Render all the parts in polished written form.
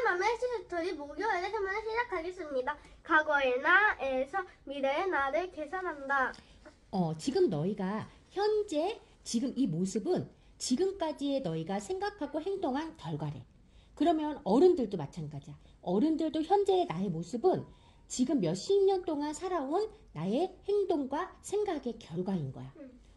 그러면 히스토리 목요일에 설문을 시작하겠습니다. 과거의 나에서 미래의 나를 계산한다. 지금 너희가 현재 지금 이 모습은 지금까지의 너희가 생각하고 행동한 결과래. 그러면 어른들도 마찬가지야. 어른들도 현재의 나의 모습은 지금 몇십 년 동안 살아온 나의 행동과 생각의 결과인 거야.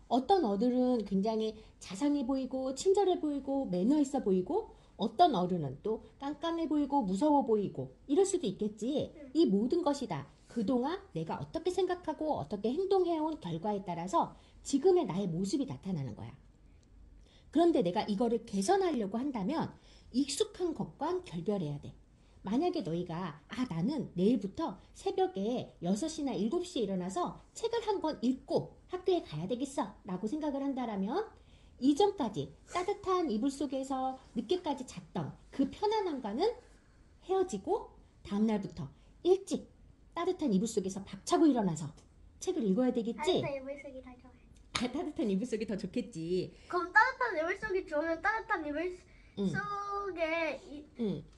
어떤 어른은 굉장히 자상해 보이고 친절해 보이고 매너 있어 보이고 어떤 어른은 또 깜깜해 보이고 무서워 보이고 이럴 수도 있겠지. 이 모든 것이 다 그동안 내가 어떻게 생각하고 어떻게 행동해온 결과에 따라서 지금의 나의 모습이 나타나는 거야. 그런데 내가 이거를 개선하려고 한다면 익숙한 것과 결별해야 돼. 만약에 너희가 나는 내일부터 새벽에 6시나 7시에 일어나서 책을 한 권 읽고 학교에 가야 되겠어 라고 생각을 한다면 이전까지 따뜻한 이불 속에서 늦게까지 잤던 그 편안함과는 헤어지고 다음날부터 일찍 따뜻한 이불 속에서 박차고 일어나서 책을 읽어야 되겠지? 따뜻한 이불 속이 더 좋아요. 따뜻한 이불 속이 더 좋겠지. 그럼 따뜻한 이불 속이 좋으면 따뜻한 이불 속에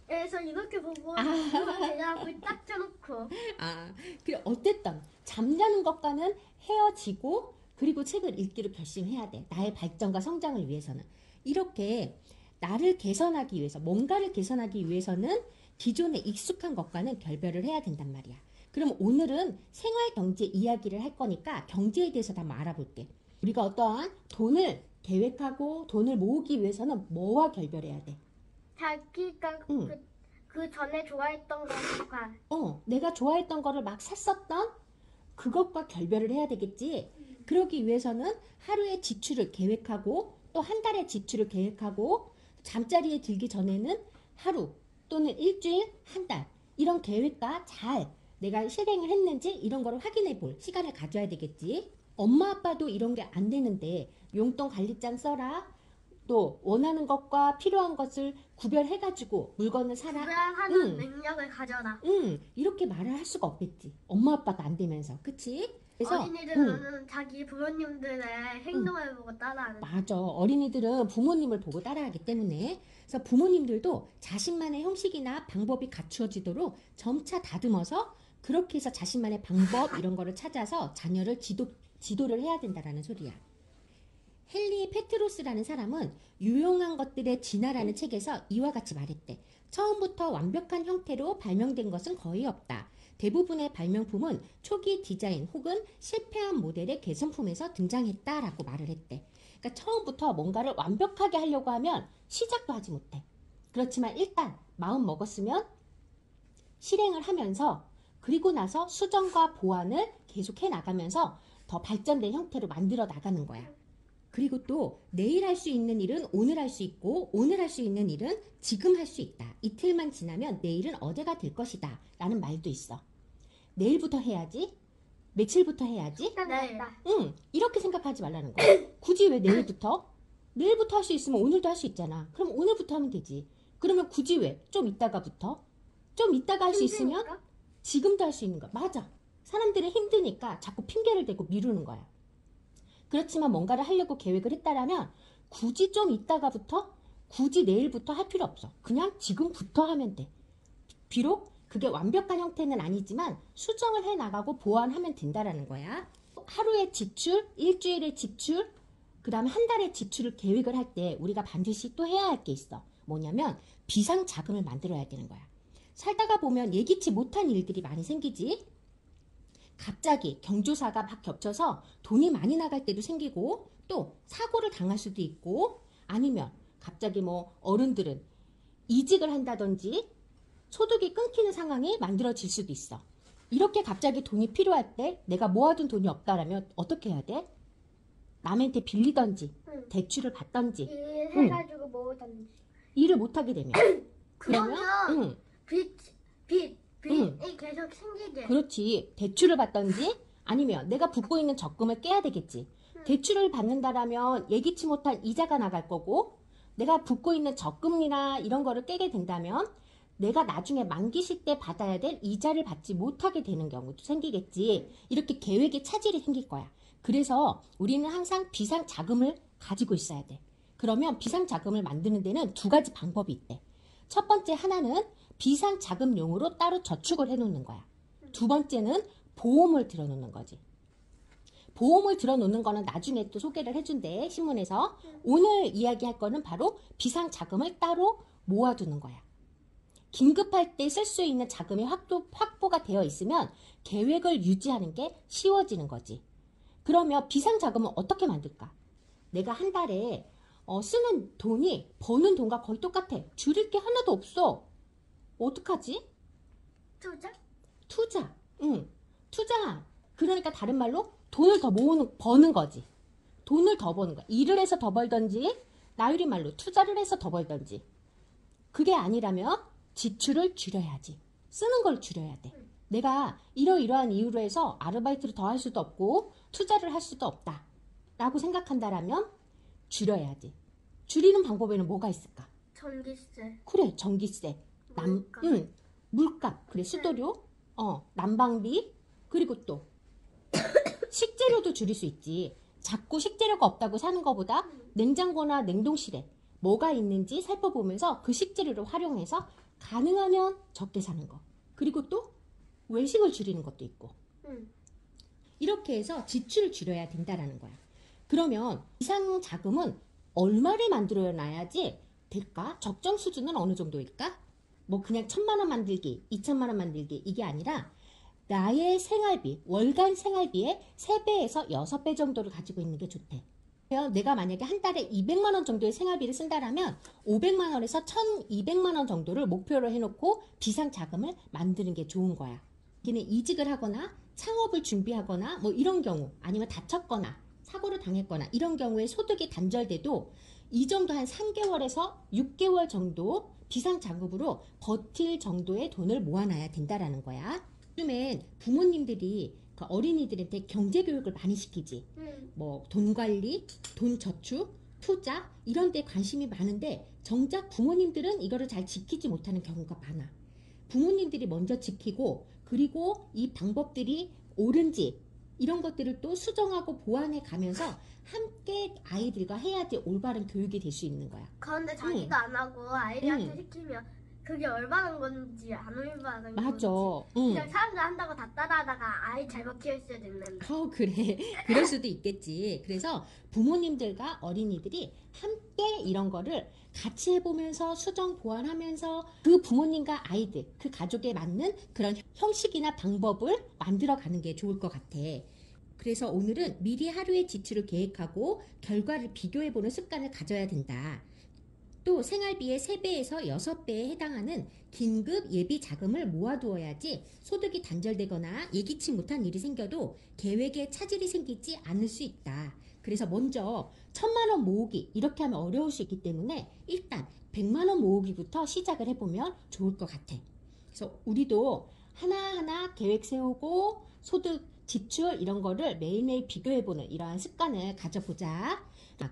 에서 이렇게 보고 내가 불 딱 켜놓고 그래 어쨌든 잠자는 것과는 헤어지고 그리고 책을 읽기로 결심해야 돼. 나의 발전과 성장을 위해서는. 이렇게 나를 개선하기 위해서 뭔가를 개선하기 위해서는 기존에 익숙한 것과는 결별을 해야 된단 말이야. 그럼 오늘은 생활경제 이야기를 할 거니까 경제에 대해서 한번 알아볼게. 우리가 어떠한 돈을 계획하고 돈을 모으기 위해서는 뭐와 결별해야 돼? 자기가 그 전에 좋아했던 것과 내가 좋아했던 거를 막 샀었던 그것과 결별을 해야 되겠지. 그러기 위해서는 하루의 지출을 계획하고 또 한 달의 지출을 계획하고 잠자리에 들기 전에는 하루 또는 일주일, 한 달 이런 계획과 잘 내가 실행을 했는지 이런 거를 확인해 볼 시간을 가져야 되겠지. 엄마 아빠도 이런 게 안 되는데 용돈 관리장 써라. 또 원하는 것과 필요한 것을 구별해가지고 물건을 사라. 구별하는 능력을 가져라. 이렇게 말을 할 수가 없겠지. 엄마 아빠가 안 되면서. 그치? 그래서 어린이들은 자기 부모님들의 행동을 보고 따라하는. 맞아. 어린이들은 부모님을 보고 따라하기 때문에. 그래서 부모님들도 자신만의 형식이나 방법이 갖추어지도록 점차 다듬어서 그렇게 해서 자신만의 방법 이런 거를 찾아서 자녀를 지도를 해야 된다라는 소리야. 헨리 페트로스라는 사람은 유용한 것들의 진화라는 책에서 이와 같이 말했대. 처음부터 완벽한 형태로 발명된 것은 거의 없다. 대부분의 발명품은 초기 디자인 혹은 실패한 모델의 개선품에서 등장했다라고 말을 했대. 그러니까 처음부터 뭔가를 완벽하게 하려고 하면 시작도 하지 못해. 그렇지만 일단 마음 먹었으면 실행을 하면서 그리고 나서 수정과 보완을 계속해 나가면서 더 발전된 형태로 만들어 나가는 거야. 그리고 또 내일 할 수 있는 일은 오늘 할 수 있고 오늘 할 수 있는 일은 지금 할 수 있다. 이틀만 지나면 내일은 어제가 될 것이다 라는 말도 있어. 내일부터 해야지. 며칠부터 해야지. 네. 이렇게 생각하지 말라는 거야. 굳이 왜 내일부터? 내일부터 할 수 있으면 오늘도 할 수 있잖아. 그럼 오늘부터 하면 되지. 그러면 굳이 왜? 좀 이따가부터? 좀 이따가 할 수 있으면 지금도 할 수 있는 거야. 맞아. 사람들은 힘드니까 자꾸 핑계를 대고 미루는 거야. 그렇지만 뭔가를 하려고 계획을 했다라면 굳이 좀 이따가부터 굳이 내일부터 할 필요 없어. 그냥 지금부터 하면 돼. 비록 그게 완벽한 형태는 아니지만 수정을 해나가고 보완하면 된다라는 거야. 하루의 지출, 일주일의 지출, 그 다음에 한 달의 지출을 계획을 할 때 우리가 반드시 또 해야 할 게 있어. 뭐냐면 비상자금을 만들어야 되는 거야. 살다가 보면 예기치 못한 일들이 많이 생기지. 갑자기 경조사가 막 겹쳐서 돈이 많이 나갈 때도 생기고 또 사고를 당할 수도 있고 아니면 갑자기 어른들은 이직을 한다든지 소득이 끊기는 상황이 만들어질 수도 있어. 이렇게 갑자기 돈이 필요할 때 내가 모아둔 돈이 없다라면 어떻게 해야 돼? 남한테 빌리던지 대출을 받던지 일해가지고 모으던지 일을 못하게 되면 그러면 빚이 계속 생기게. 그렇지. 대출을 받던지 아니면 내가 붓고 있는 적금을 깨야 되겠지. 대출을 받는다라면 예기치 못한 이자가 나갈 거고 내가 붓고 있는 적금이나 이런 거를 깨게 된다면 내가 나중에 만기실 때 받아야 될 이자를 받지 못하게 되는 경우도 생기겠지. 이렇게 계획에 차질이 생길 거야. 그래서 우리는 항상 비상자금을 가지고 있어야 돼. 그러면 비상자금을 만드는 데는 두 가지 방법이 있대. 첫 번째 하나는 비상자금용으로 따로 저축을 해놓는 거야. 두 번째는 보험을 들어놓는 거지. 보험을 들어놓는 거는 나중에 또 소개를 해준대, 신문에서. 오늘 이야기할 거는 바로 비상자금을 따로 모아두는 거야. 긴급할 때 쓸 수 있는 자금이 확보가 되어 있으면 계획을 유지하는 게 쉬워지는 거지. 그러면 비상자금은 어떻게 만들까? 내가 한 달에 쓰는 돈이 버는 돈과 거의 똑같아. 줄일 게 하나도 없어. 어떡하지? 투자. 응. 투자. 그러니까 다른 말로 돈을 더 버는 거지. 돈을 더 버는 거야. 일을 해서 더 벌던지, 나유리 말로 투자를 해서 더 벌던지. 그게 아니라면 지출을 줄여야지. 쓰는 걸 줄여야 돼. 내가 이러이러한 이유로 해서 아르바이트를 더 할 수도 없고 투자를 할 수도 없다 라고 생각한다라면 줄여야지. 줄이는 방법에는 뭐가 있을까? 전기세. 그래, 전기세. 물값. 그래, 수도료. 난방비. 그리고 또 식재료도 줄일 수 있지. 자꾸 식재료가 없다고 사는 것보다 냉장고나 냉동실에 뭐가 있는지 살펴보면서 그 식재료를 활용해서 가능하면 적게 사는 거. 그리고 또 외식을 줄이는 것도 있고. 이렇게 해서 지출을 줄여야 된다라는 거야. 그러면 비상자금은 얼마를 만들어 놔야지 될까? 적정 수준은 어느 정도일까? 뭐 그냥 1,000만 원 만들기, 2,000만 원 만들기 이게 아니라 나의 생활비, 월간 생활비의 3배에서 6배 정도를 가지고 있는 게 좋대. 내가 만약에 한 달에 200만 원 정도의 생활비를 쓴다라면 500만 원에서 1,200만 원 정도를 목표로 해놓고 비상자금을 만드는 게 좋은 거야. 걔는 이직을 하거나 창업을 준비하거나 뭐 이런 경우, 아니면 다쳤거나 사고를 당했거나 이런 경우에 소득이 단절돼도 이 정도 한 3개월에서 6개월 정도 비상자금으로 버틸 정도의 돈을 모아놔야 된다라는 거야. 요즘엔 부모님들이 그 어린이들한테 경제교육을 많이 시키지. 뭐 돈 관리, 돈 저축, 투자 이런 데 관심이 많은데 정작 부모님들은 이거를 잘 지키지 못하는 경우가 많아. 부모님들이 먼저 지키고 그리고 이 방법들이 옳은지 이런 것들을 또 수정하고 보완해 가면서 함께 아이들과 해야지 올바른 교육이 될 수 있는 거야. 그런데 자기가 안 하고 아이들한테 시키면 그게 올바른 건지 안 올바른 맞아. 건지 그냥 사람들 한다고 다 따라하다가 아이 잘못 키웠어야 됐는데. 그래. 그럴 수도 있겠지. 그래서 부모님들과 어린이들이 함께 이런 거를 같이 해보면서 수정 보완하면서 그 부모님과 아이들, 그 가족에 맞는 그런 형식이나 방법을 만들어가는 게 좋을 것 같아. 그래서 오늘은 미리 하루의 지출을 계획하고 결과를 비교해보는 습관을 가져야 된다. 또 생활비의 3배에서 6배에 해당하는 긴급 예비 자금을 모아두어야지 소득이 단절되거나 예기치 못한 일이 생겨도 계획에 차질이 생기지 않을 수 있다. 그래서 먼저 1,000만 원 모으기 이렇게 하면 어려울 수 있기 때문에 일단 100만 원 모으기부터 시작을 해보면 좋을 것 같아. 그래서 우리도 하나하나 계획 세우고 소득, 지출 이런 거를 매일매일 비교해보는 이러한 습관을 가져보자.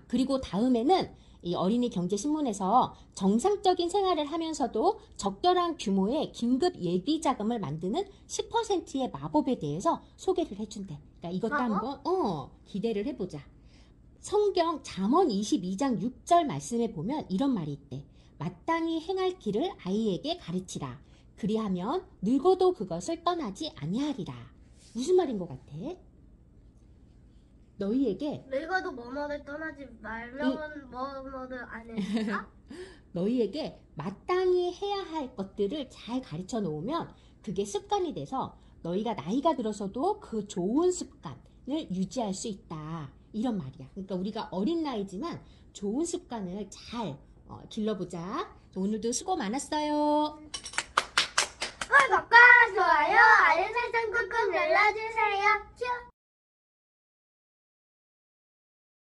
그리고 다음에는 이 어린이 경제신문에서 정상적인 생활을 하면서도 적절한 규모의 긴급 예비 자금을 만드는 10%의 마법에 대해서 소개를 해준대. 그러니까 이것도 한번 기대를 해보자. 성경 잠언 22장 6절 말씀에 보면 이런 말이 있대. 마땅히 행할 길을 아이에게 가르치라. 그리하면 늙어도 그것을 떠나지 아니하리라. 무슨 말인 것 같아? 너희에게 늙어도 뭐뭐를 떠나지 말면 뭐뭐를 안 했을까? 너희에게 마땅히 해야 할 것들을 잘 가르쳐 놓으면 그게 습관이 돼서 너희가 나이가 들어서도 그 좋은 습관을 유지할 수 있다. 이런 말이야. 그러니까 우리가 어린 나이지만 좋은 습관을 잘 길러보자. 오늘도 수고 많았어요.